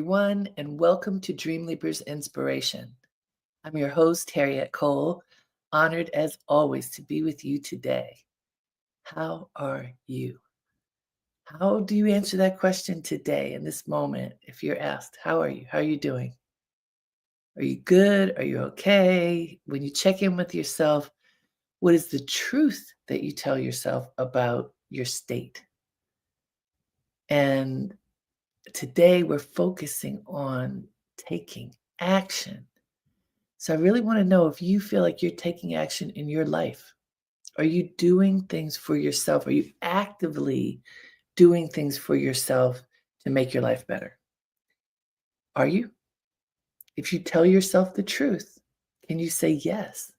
everyone, and welcome to Dreamleapers Inspiration. I'm your host, Harriet Cole, honored as always to be with you today. How are you? How do you answer that question today in this moment if you're asked, how are you? How are you doing? Are you good? Are you okay? When you check in with yourself, what is the truth that you tell yourself about your state? And today we're focusing on taking action. So I really want to know if you feel like you're taking action in your life. Are you doing things for yourself? Are you actively doing things for yourself to make your life better? Are you? If you tell yourself the truth, can you say yes?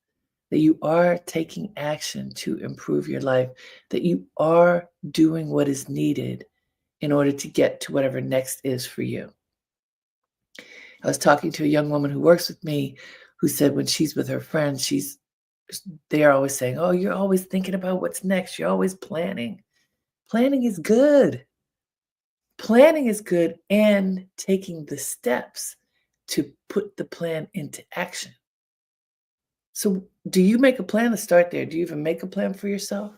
That you are taking action to improve your life, that you are doing what is needed in order to get to whatever next is for you. I was talking to a young woman who works with me who said when she's with her friends, they are always saying, "Oh, you're always thinking about what's next. You're always planning." Planning is good. Planning is good and taking the steps to put the plan into action. So, do you make a plan to start there? Do you even make a plan for yourself?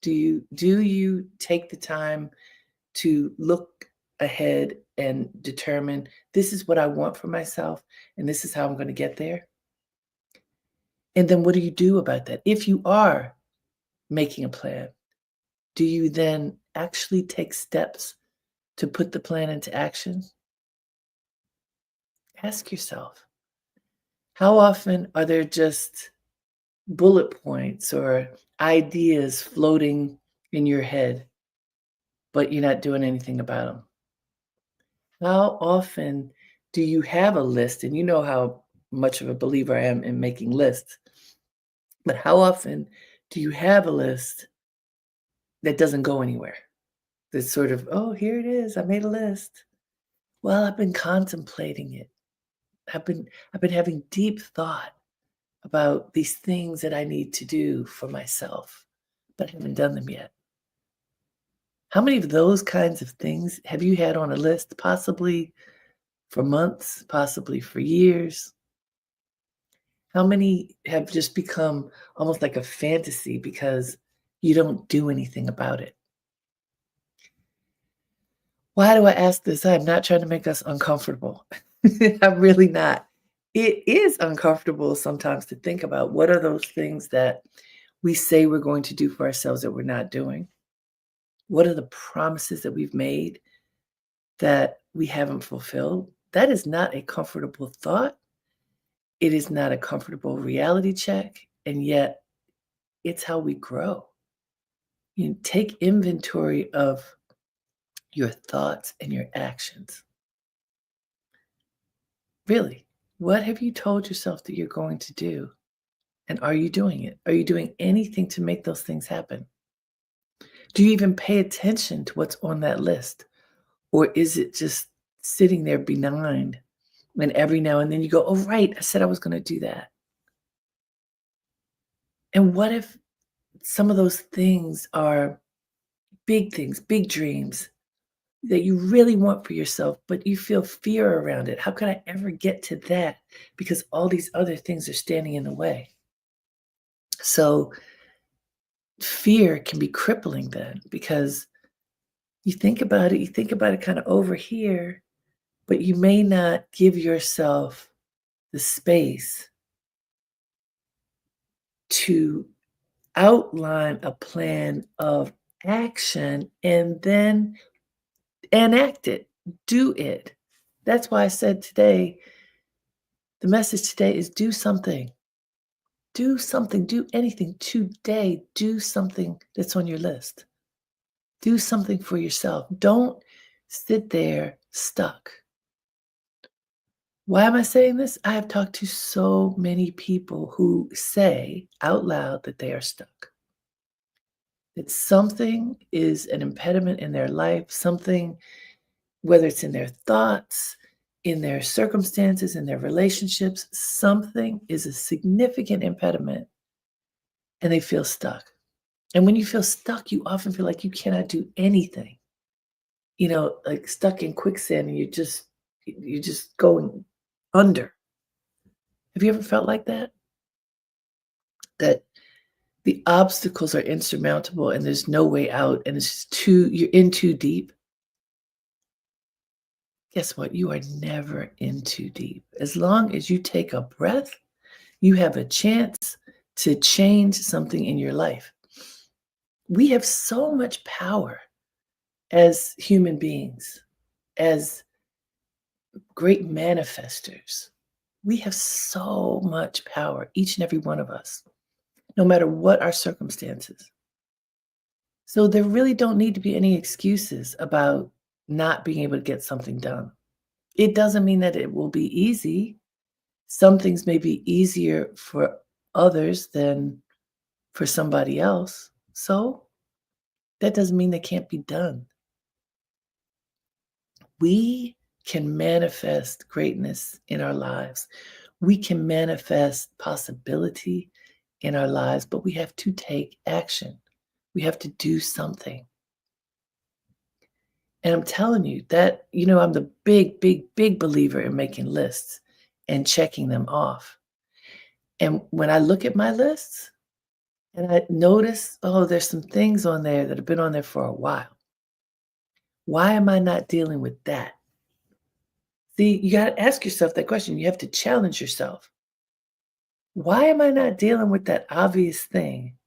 Do you take the time to look ahead and determine this is what I want for myself and this is how I'm going to get there? And then what do you do about that? If you are making a plan, do you then actually take steps to put the plan into action? Ask yourself, how often are there just bullet points or ideas floating in your head, but you're not doing anything about them? How often do you have a list? And you know how much of a believer I am in making lists, but how often do you have a list that doesn't go anywhere? That's sort of, oh, here it is. I made a list. Well, I've been contemplating it. I've been having deep thought about these things that I need to do for myself, but I haven't done them yet. How many of those kinds of things have you had on a list, possibly for months, possibly for years? How many have just become almost like a fantasy because you don't do anything about it? Why do I ask this? I'm not trying to make us uncomfortable. I'm really not. It is uncomfortable sometimes to think about what are those things that we say we're going to do for ourselves that we're not doing? What are the promises that we've made that we haven't fulfilled? That is not a comfortable thought. It is not a comfortable reality check. And yet, it's how we grow. You take inventory of your thoughts and your actions. Really, what have you told yourself that you're going to do? And are you doing it? Are you doing anything to make those things happen? Do you even pay attention to what's on that list? Or is it just sitting there benign? And every now and then you go, oh, right, I said I was going to do that. And what if some of those things are big things, big dreams that you really want for yourself, but you feel fear around it? How could I ever get to that? Because all these other things are standing in the way. So fear can be crippling then because you think about it kind of over here, but you may not give yourself the space to outline a plan of action and then enact it, do it. That's why I said today, the message today is do something. Do something, do anything today. Do something that's on your list. Do something for yourself. Don't sit there stuck. Why am I saying this? I have talked to so many people who say out loud that they are stuck. That something is an impediment in their life, something, whether it's in their thoughts, in their circumstances, in their relationships, something is a significant impediment and they feel stuck. And when you feel stuck, you often feel like you cannot do anything, like stuck in quicksand and You're just going under. Have you ever felt like that? That the obstacles are insurmountable and there's no way out and it's just too you're in too deep? Guess what? You are never in too deep. As long as you take a breath, you have a chance to change something in your life. We have so much power as human beings, as great manifestors. We have so much power, each and every one of us, no matter what our circumstances. So there really don't need to be any excuses about not being able to get something done. It doesn't mean that it will be easy. Some things may be easier for others than for somebody else. So that doesn't mean they can't be done. We can manifest greatness in our lives. We can manifest possibility in our lives, but we have to take action. We have to do something. And I'm telling you that, I'm the big, big, big believer in making lists and checking them off. And when I look at my lists and I notice, oh, there's some things on there that have been on there for a while. Why am I not dealing with that? See, you got to ask yourself that question. You have to challenge yourself. Why am I not dealing with that obvious thing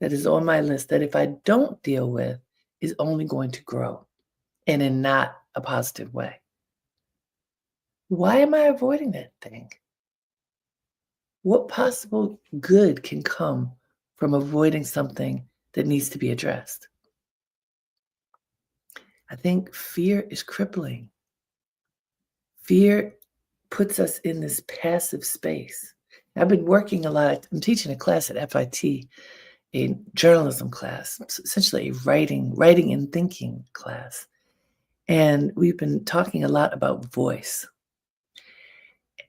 that is on my list that if I don't deal with is only going to grow and in not a positive way? Why am I avoiding that thing? What possible good can come from avoiding something that needs to be addressed? I think fear is crippling. Fear puts us in this passive space. I've been working a lot. I'm teaching a class at FIT, a journalism class, essentially a writing and thinking class. And we've been talking a lot about voice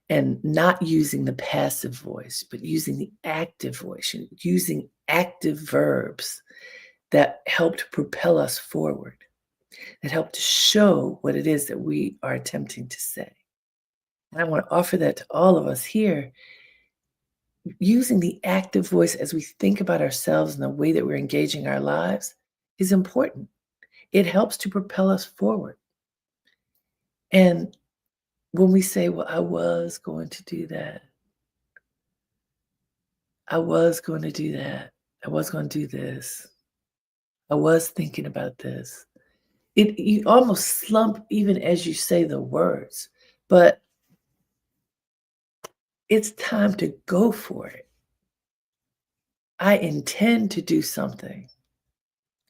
and not using the passive voice, but using the active voice and using active verbs that help to propel us forward, that help to show what it is that we are attempting to say. And I want to offer that to all of us here. Using the active voice as we think about ourselves and the way that we're engaging our lives is important. It helps to propel us forward. And when we say, well, I was going to do that, I was going to do that, I was going to do this, I was thinking about this. You almost slump even as you say the words, but it's time to go for it. I intend to do something.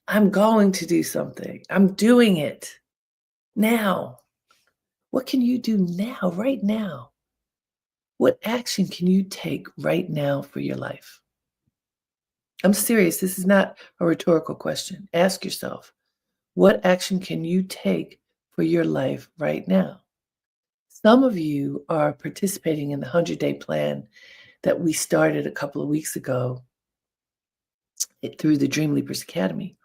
I'm going to do something. I'm doing it now. What can you do now, right now? What action can you take right now for your life? I'm serious. This is not a rhetorical question. Ask yourself, what action can you take for your life right now? Some of you are participating in the 100-day plan that we started a couple of weeks ago through the Dreamleapers Academy.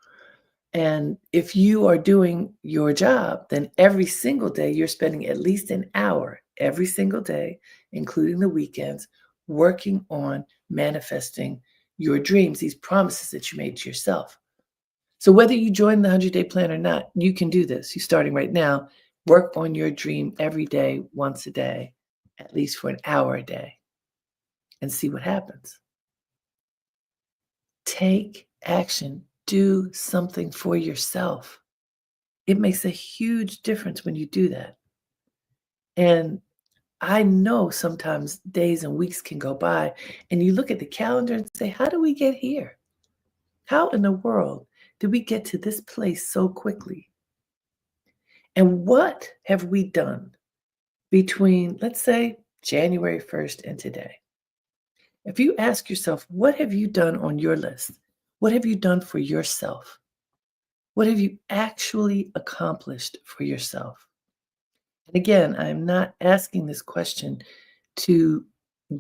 And if you are doing your job, then every single day you're spending at least an hour every single day, including the weekends, working on manifesting your dreams, these promises that you made to yourself. So whether you join the 100-day plan or not, you can do this. You're starting right now. Work on your dream every day, once a day, at least for an hour a day, and see what happens. Take action. Do something for yourself. It makes a huge difference when you do that. And I know sometimes days and weeks can go by, and you look at the calendar and say, how do we get here? How in the world did we get to this place so quickly? And what have we done between, let's say, January 1st and today? If you ask yourself, what have you done on your list? What have you done for yourself? What have you actually accomplished for yourself? And again, I'm not asking this question to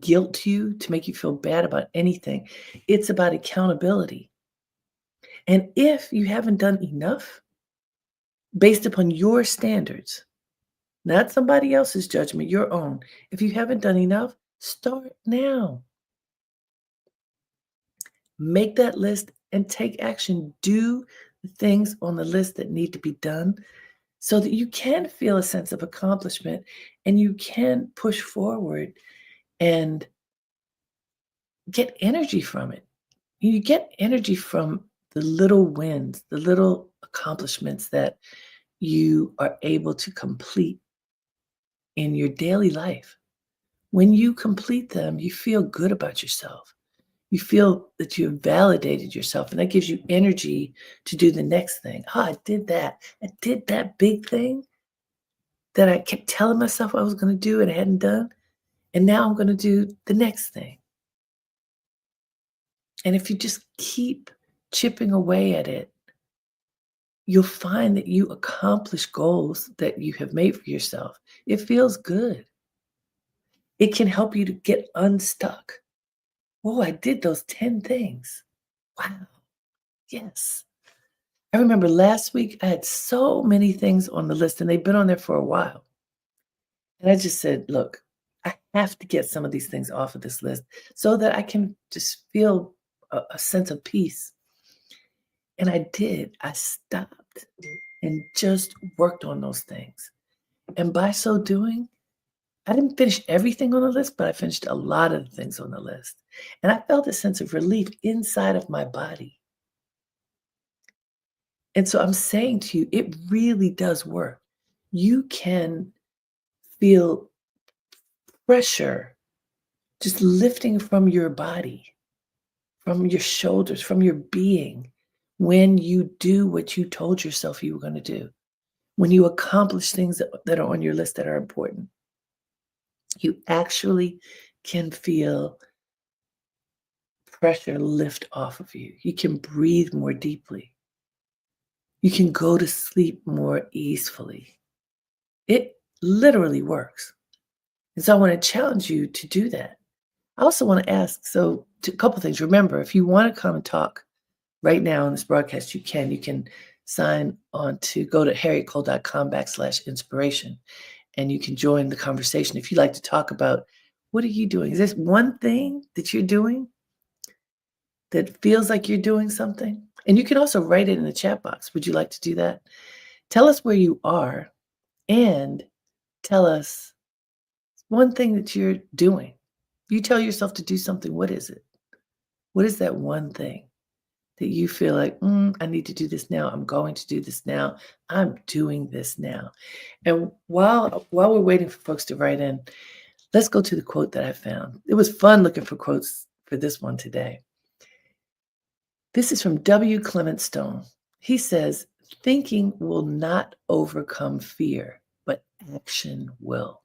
guilt you, to make you feel bad about anything. It's about accountability. And if you haven't done enough based upon your standards, not somebody else's judgment, your own. If you haven't done enough, start now. Make that list and take action. Do the things on the list that need to be done so that you can feel a sense of accomplishment and you can push forward and get energy from it. You get energy from the little wins, the little accomplishments that you are able to complete in your daily life. When you complete them, you feel good about yourself. You feel that you have validated yourself, and that gives you energy to do the next thing. Oh, I did that. I did that big thing that I kept telling myself I was going to do and I hadn't done. And now I'm going to do the next thing. And if you just keep chipping away at it, you'll find that you accomplish goals that you have made for yourself. It feels good. It can help you to get unstuck. Oh, I did those 10 things. Wow. Yes. I remember last week I had so many things on the list and they've been on there for a while. And I just said, look, I have to get some of these things off of this list so that I can just feel a sense of peace. And I did. I stopped and just worked on those things. And by so doing, I didn't finish everything on the list, but I finished a lot of the things on the list. And I felt a sense of relief inside of my body. And so I'm saying to you, it really does work. You can feel pressure just lifting from your body, from your shoulders, from your being when you do what you told yourself you were going to do, when you accomplish things that are on your list that are important. You actually can feel pressure lift off of you. You can breathe more deeply. You can go to sleep more easily. It literally works. And so I want to challenge you to do that. I also want to ask, a couple things. Remember, if you want to come and talk right now on this broadcast, you can. You can sign on to go to harrietcole.com/inspiration and you can join the conversation. If you'd like to talk about what are you doing? Is this one thing that you're doing that feels like you're doing something? And you can also write it in the chat box. Would you like to do that? Tell us where you are and tell us one thing that you're doing. You tell yourself to do something. What is it? What is that one thing that you feel like, I need to do this now. I'm going to do this now. I'm doing this now. And while we're waiting for folks to write in, let's go to the quote that I found. It was fun looking for quotes for this one today. This is from W. Clement Stone. He says, thinking will not overcome fear, but action will.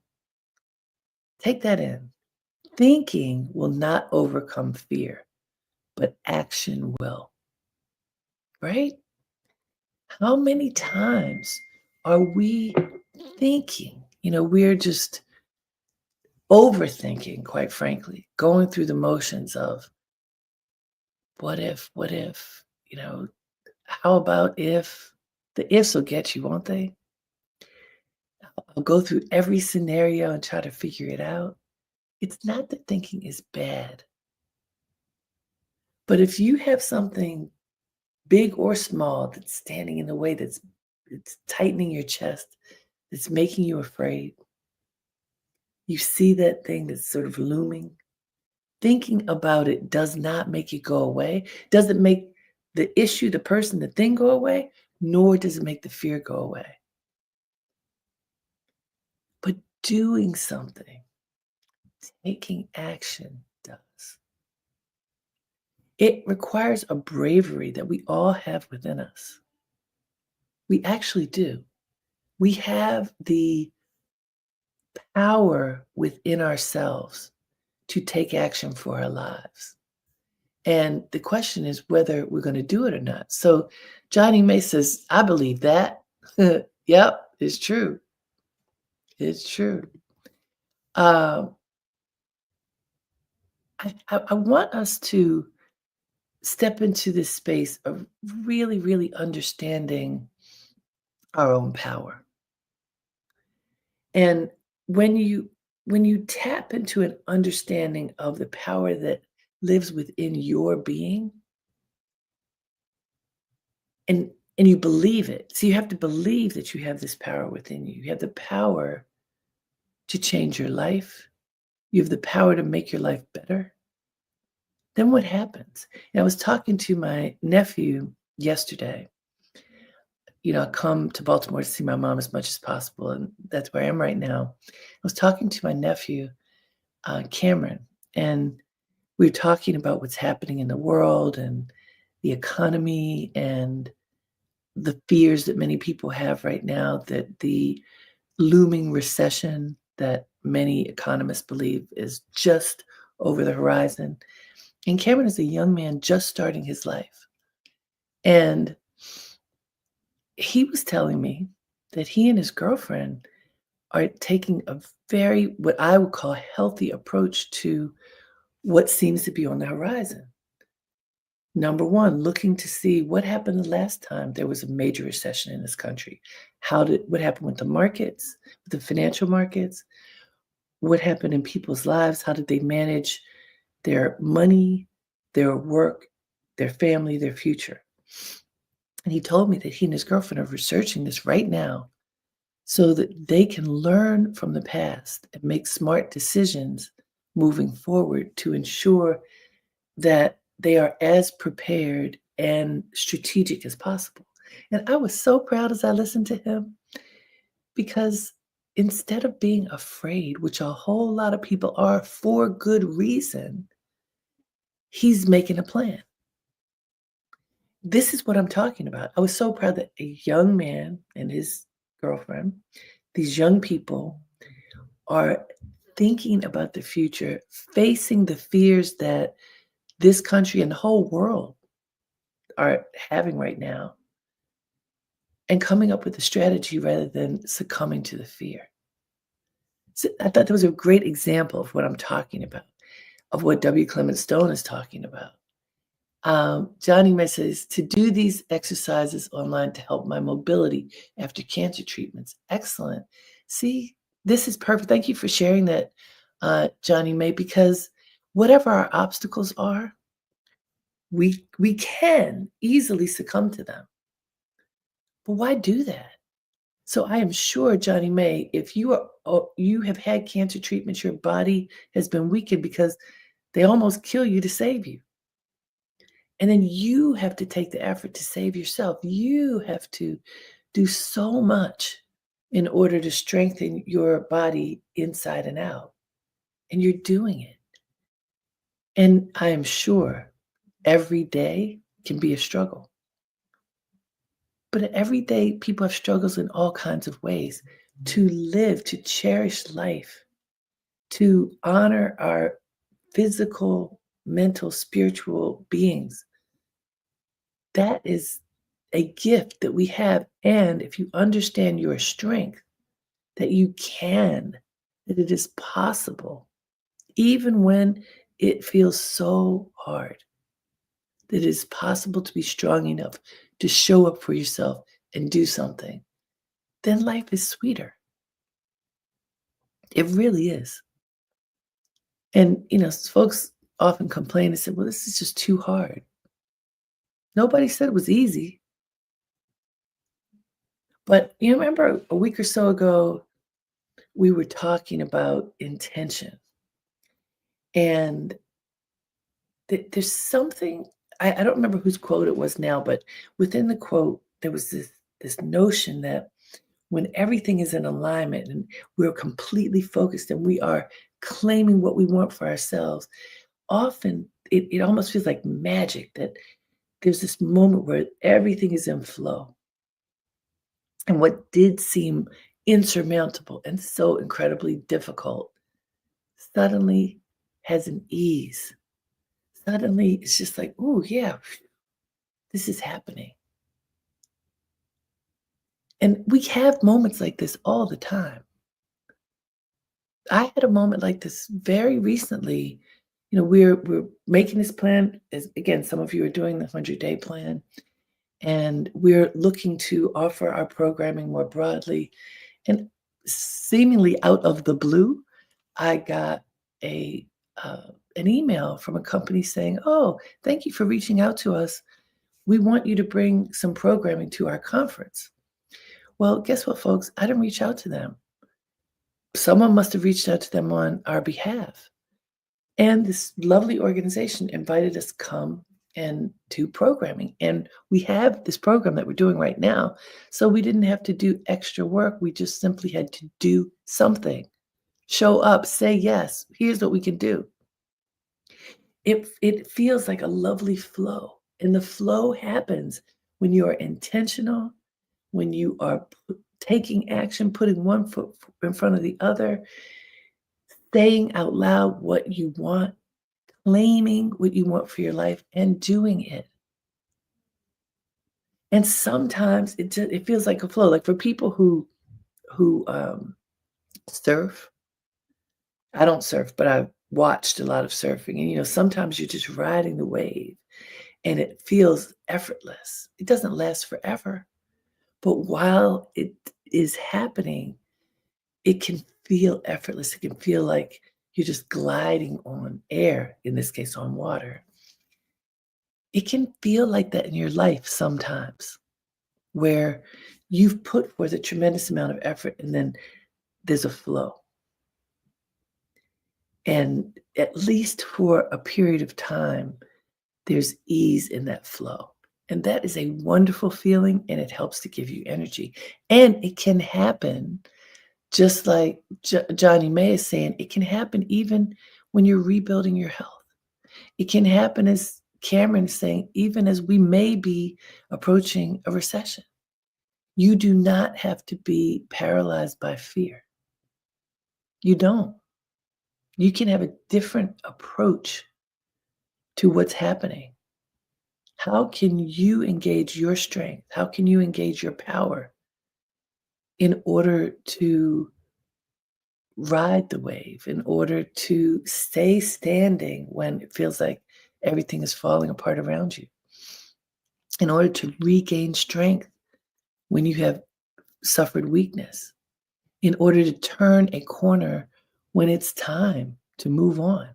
Take that in. Thinking will not overcome fear, but action will. Right? How many times are we thinking? We're just overthinking, quite frankly, going through the motions of what if, how about if? The ifs will get you, won't they? I'll go through every scenario and try to figure it out. It's not that thinking is bad, but if you have something big or small that's standing in the way, that's it's tightening your chest, that's making you afraid, you see that thing that's sort of looming, thinking about it does not make it go away, doesn't make the issue, the person, the thing go away, nor does it make the fear go away. But doing something, taking action does. It requires a bravery that we all have within us. We actually do. We have the power within ourselves to take action for our lives. And the question is whether we're going to do it or not. So Johnny May says, I believe that. Yep, it's true. It's true. Um, I want us to step into this space of really, really understanding our own power. And when you when you tap into an understanding of the power that lives within your being and and you believe it. So you have to believe that you have this power within you. You have the power to change your life. You have the power to make your life better. Then what happens? And I was talking to my nephew yesterday. I come to Baltimore to see my mom as much as possible, and that's where I am right now. I was talking to my nephew, Cameron, and we were talking about what's happening in the world and the economy and the fears that many people have right now that the looming recession that many economists believe is just over the horizon. And Cameron is a young man just starting his life. And he was telling me that he and his girlfriend are taking a very, what I would call, healthy approach to what seems to be on the horizon. Number one, looking to see what happened the last time there was a major recession in this country. What happened with the markets, with the financial markets? What happened in people's lives? How did they manage their money, their work, their family, their future? And he told me that he and his girlfriend are researching this right now so that they can learn from the past and make smart decisions moving forward to ensure that they are as prepared and strategic as possible. And I was so proud as I listened to him because instead of being afraid, which a whole lot of people are for good reason, he's making a plan. This is what I'm talking about. I was so proud that a young man and his girlfriend, these young people, are thinking about the future, facing the fears that this country and the whole world are having right now, and coming up with a strategy rather than succumbing to the fear. So I thought that was a great example of what I'm talking about, of what W. Clement Stone is talking about. Johnny May says, to do these exercises online to help my mobility after cancer treatments. Excellent. See, this is perfect. Thank you for sharing that, Johnny May, because whatever our obstacles are, we can easily succumb to them. But why do that? So I am sure, Johnny May, if you have had cancer treatments, your body has been weakened because they almost kill you to save you. And then you have to take the effort to save yourself. You have to do so much in order to strengthen your body inside and out. And you're doing it. And I am sure every day can be a struggle. But every day, people have struggles in all kinds of ways. To live, to cherish life, to honor our physical, mental, spiritual beings, that is a gift that we have. And if you understand your strength, that you can, that it is possible, even when it feels so hard, that it is possible to be strong enough to show up for yourself and do something, then life is sweeter. It really is. And, folks often complain and say, well, this is just too hard. Nobody said it was easy. But you remember a week or so ago, we were talking about intention. And there's something, I don't remember whose quote it was now, but within the quote, there was this notion that when everything is in alignment and we're completely focused and we are claiming what we want for ourselves, often it almost feels like magic that there's this moment where everything is in flow. And what did seem insurmountable and so incredibly difficult suddenly has an ease. Suddenly it's just like, oh, yeah, this is happening. And we have moments like this all the time. I had a moment like this very recently. We're making this plan. As again, some of you are doing the 100-day plan, and we're looking to offer our programming more broadly. And seemingly out of the blue, I got a an email from a company saying, "Oh, thank you for reaching out to us. We want you to bring some programming to our conference." Well, guess what, folks? I didn't reach out to them. Someone must have reached out to them on our behalf. And this lovely organization invited us to come and do programming. And we have this program that we're doing right now. So we didn't have to do extra work. We just simply had to do something. Show up, say yes. Here's what we can do. It feels like a lovely flow. And the flow happens when you are intentional, when you are taking action, putting one foot in front of the other, saying out loud what you want, claiming what you want for your life, and doing it. And sometimes it feels like a flow. Like for people who surf, I don't surf, but I've watched a lot of surfing, and sometimes you're just riding the wave, and it feels effortless. It doesn't last forever, but while it is happening, it can feel effortless. It can feel like you're just gliding on air, in this case, on water. It can feel like that in your life sometimes, where you've put forth a tremendous amount of effort and then there's a flow. And at least for a period of time, there's ease in that flow. And that is a wonderful feeling and it helps to give you energy. And it can happen just like Johnny May is saying, it can happen even when you're rebuilding your health. It can happen, as Cameron is saying, even as we may be approaching a recession. You do not have to be paralyzed by fear. You don't. You can have a different approach to what's happening. How can you engage your strength? How can you engage your power in order to ride the wave, in order to stay standing when it feels like everything is falling apart around you, in order to regain strength when you have suffered weakness, in order to turn a corner when it's time to move on,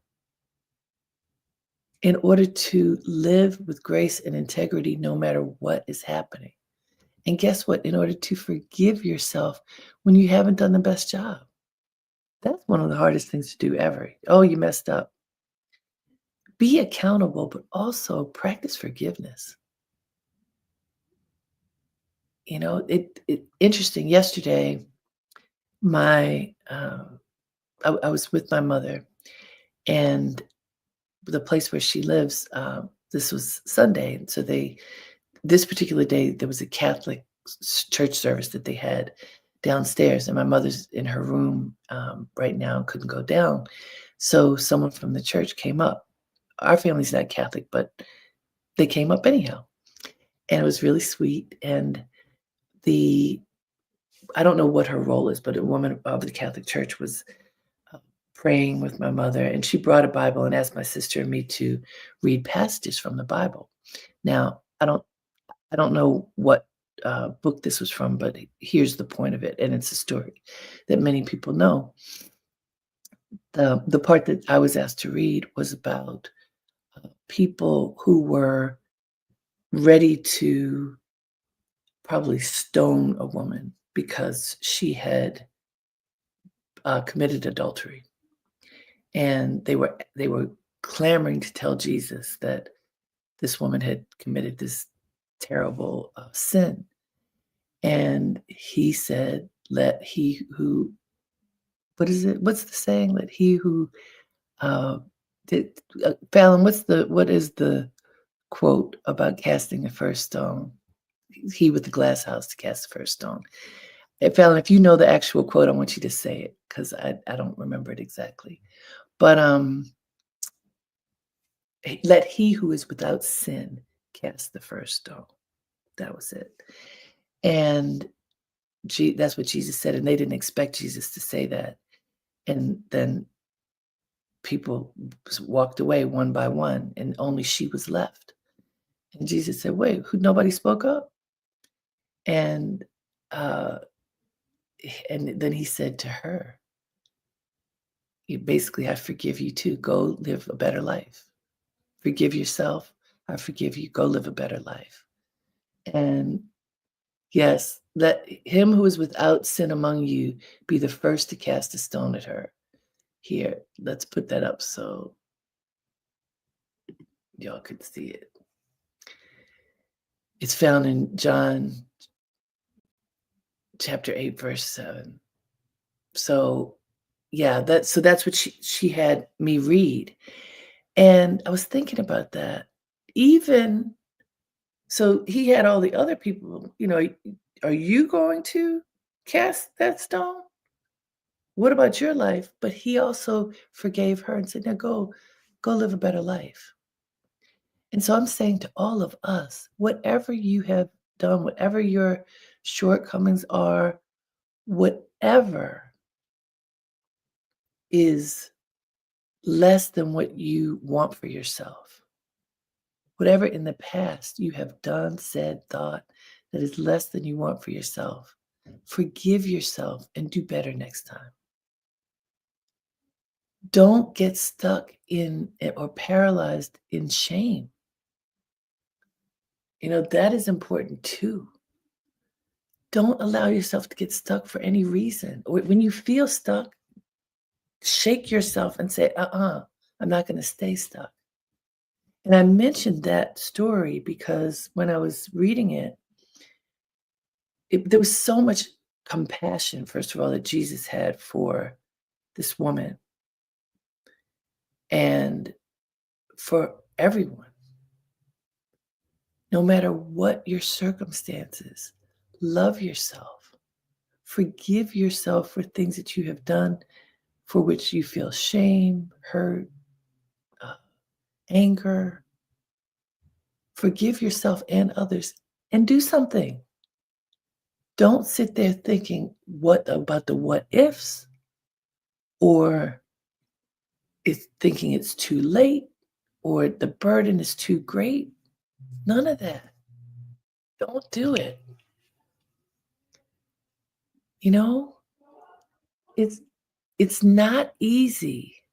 in order to live with grace and integrity no matter what is happening. And guess what? In order to forgive yourself when you haven't done the best job. That's one of the hardest things to do ever. Oh, you messed up. Be accountable, but also practice forgiveness. It interesting. Yesterday, my I was with my mother, and the place where she lives. This was Sunday, and so this particular day there was a Catholic church service that they had downstairs, and my mother's in her room right now and couldn't go down. So someone from the church came up. Our family's not Catholic, but they came up anyhow, and it was really sweet. And the I don't know what her role is, but a woman of the Catholic Church was uh, praying with my mother, and she brought a Bible and asked my sister and me to read passages from the Bible. Now, I don't know what book this was from, but here's the point of it, and it's a story that many people know. The part that I was asked to read was about people who were ready to probably stone a woman because she had committed adultery, and they were clamoring to tell Jesus that this woman had committed this terrible sin. And he said, "Let he who what is it? What's the saying? Let he who uh, did Fallon? What is the quote about casting the first stone? He with the glass house to cast the first stone." Fallon, if you know the actual quote, I want you to say it because I don't remember it exactly. But let he who is without sin cast the first stone. That was it. And that's what Jesus said, and they didn't expect Jesus to say that. And then people walked away one by one, and only she was left. And Jesus said, "Wait, nobody spoke up?" And uh, And then he said to her, basically, I forgive you too. Go live a better life. Forgive yourself. I forgive you. Go live a better life. And yes, let him who is without sin among you be the first to cast a stone at her. Here, let's put that up so y'all could see it. It's found in John chapter 8, verse 7. So yeah, that's what she had me read. And I was thinking about that. Even so he had all the other people, are you going to cast that stone? What about your life? But he also forgave her and said, now go live a better life. And so I'm saying to all of us, whatever you have done, whatever your shortcomings are, whatever is less than what you want for yourself, whatever in the past you have done, said, thought that is less than you want for yourself, forgive yourself and do better next time. Don't get stuck in or paralyzed in shame. That is important too. Don't allow yourself to get stuck for any reason. When you feel stuck, shake yourself and say, I'm not going to stay stuck. And I mentioned that story because when I was reading there was so much compassion, first of all, that Jesus had for this woman and for everyone. No matter what your circumstances, love yourself. Forgive yourself for things that you have done for which you feel shame, hurt, uh, anger. Forgive yourself and others and do something. Don't sit there thinking what about the what ifs or it's thinking it's too late or the burden is too great. None of that. Don't do it. You know, it's it's not easy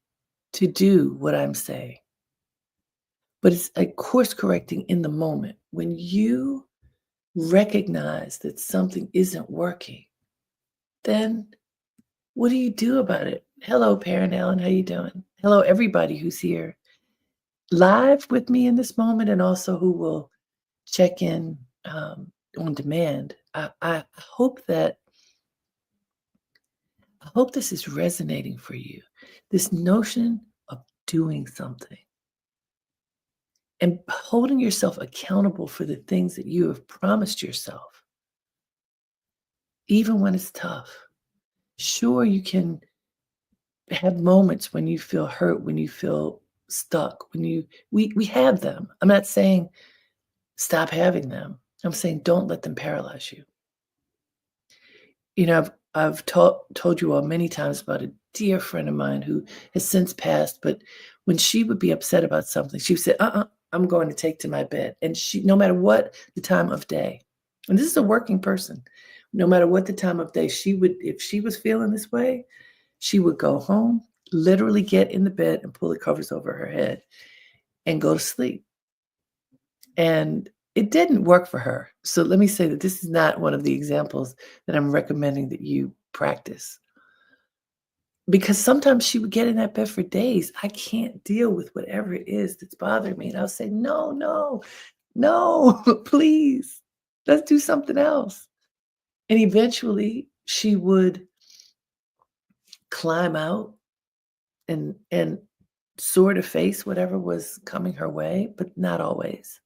to do what I'm saying, but it's a course correcting in the moment. When you recognize that something isn't working, then what do you do about it? Hello, Parent Ellen, how you doing? Hello, everybody who's here live with me in this moment and also who will check in on demand. I hope this is resonating for you. This notion of doing something and holding yourself accountable for the things that you have promised yourself, even when it's tough. Sure, you can have moments when you feel hurt, when you feel stuck, we have them. I'm not saying stop having them. I'm saying don't let them paralyze you. I've told you all many times about a dear friend of mine who has since passed, but when she would be upset about something, she would say, I'm going to take to my bed. And she, no matter what the time of day, and this is a working person, no matter what the time of day, if she was feeling this way, she would go home, literally get in the bed and pull the covers over her head and go to sleep. And it didn't work for her. So let me say that this is not one of the examples that I'm recommending that you practice. Because sometimes she would get in that bed for days. I can't deal with whatever it is that's bothering me. And I'll say, no, no, no, please, let's do something else. And eventually she would climb out and sort of face whatever was coming her way, but not always.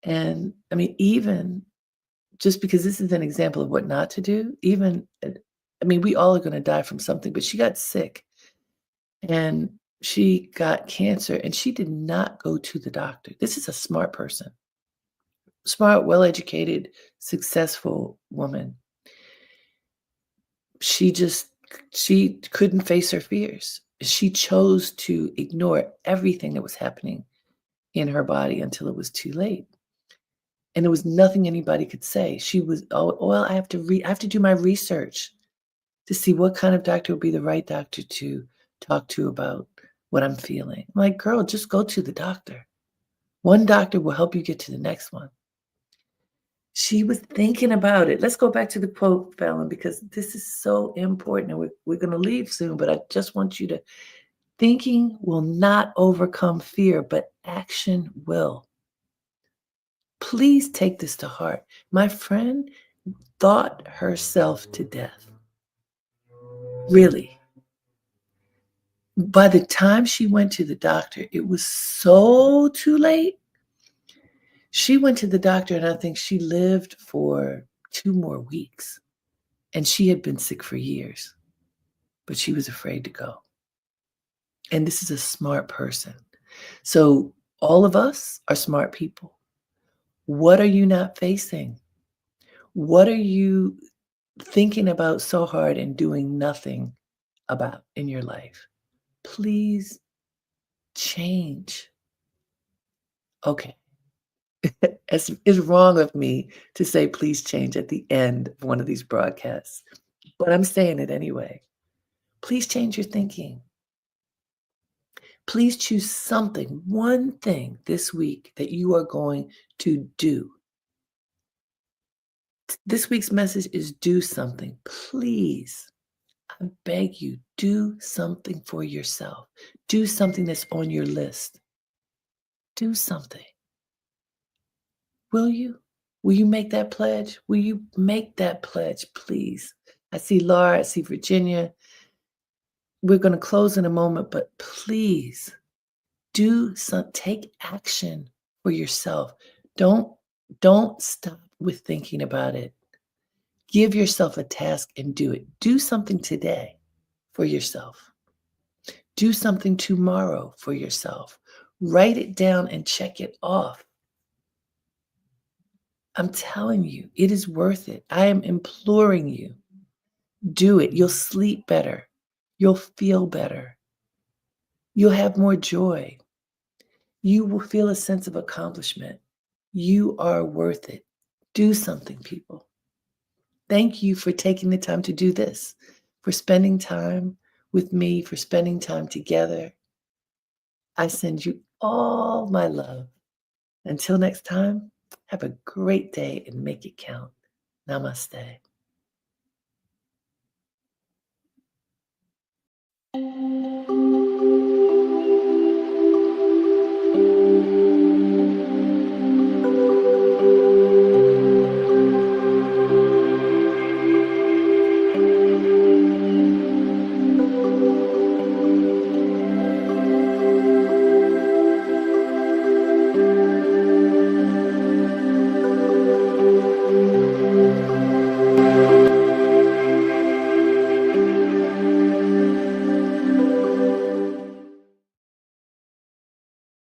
And I mean, even just because this is an example of what not to do, we all are going to die from something, but she got sick and she got cancer and she did not go to the doctor. This is a smart person, smart, well educated, successful woman. She couldn't face her fears. She chose to ignore everything that was happening in her body until it was too late. and there was nothing anybody could say. She was, "Oh, well, I have to do my research to see what kind of doctor would be the right doctor to talk to about what I'm feeling." I'm like, "Girl, just go to the doctor. One doctor will help you get to the next one." She was thinking about it. Let's go back to the quote, Fallon, because this is so important, and we're gonna leave soon, but I just want you to thinking will not overcome fear, but action will. Please take this to heart. My friend thought herself to death. Really. By the time she went to the doctor, it was so too late. She went to the doctor, and I think she lived for 2 more weeks, and she had been sick for years, but she was afraid to go. And this is a smart person. So all of us are smart people. What are you not facing? What are you thinking about so hard and doing nothing about in your life? Please change. Okay. It's wrong of me to say please change at the end of one of these broadcasts, but I'm saying it anyway. Please change your thinking. Please choose something, one thing this week that you are going to do. This week's message is do something. Please, I beg you, do something for yourself. Do something that's on your list. Do something. Will you? Will you make that pledge? Will you make that pledge, please? I see Laura, I see Virginia. We're going to close in a moment, but please take action for yourself. Don't don't stop with thinking about it. Give yourself a task and do it. Do something today for yourself. Do something tomorrow for yourself. Write it down and check it off. I'm telling you, it is worth it. I am imploring you. Do it. You'll sleep better. You'll feel better. You'll have more joy. You will feel a sense of accomplishment. You are worth it. Do something, people. Thank you for taking the time to do this, for spending time with me, for spending time together. I send you all my love. Until next time, have a great day and make it count. Namaste.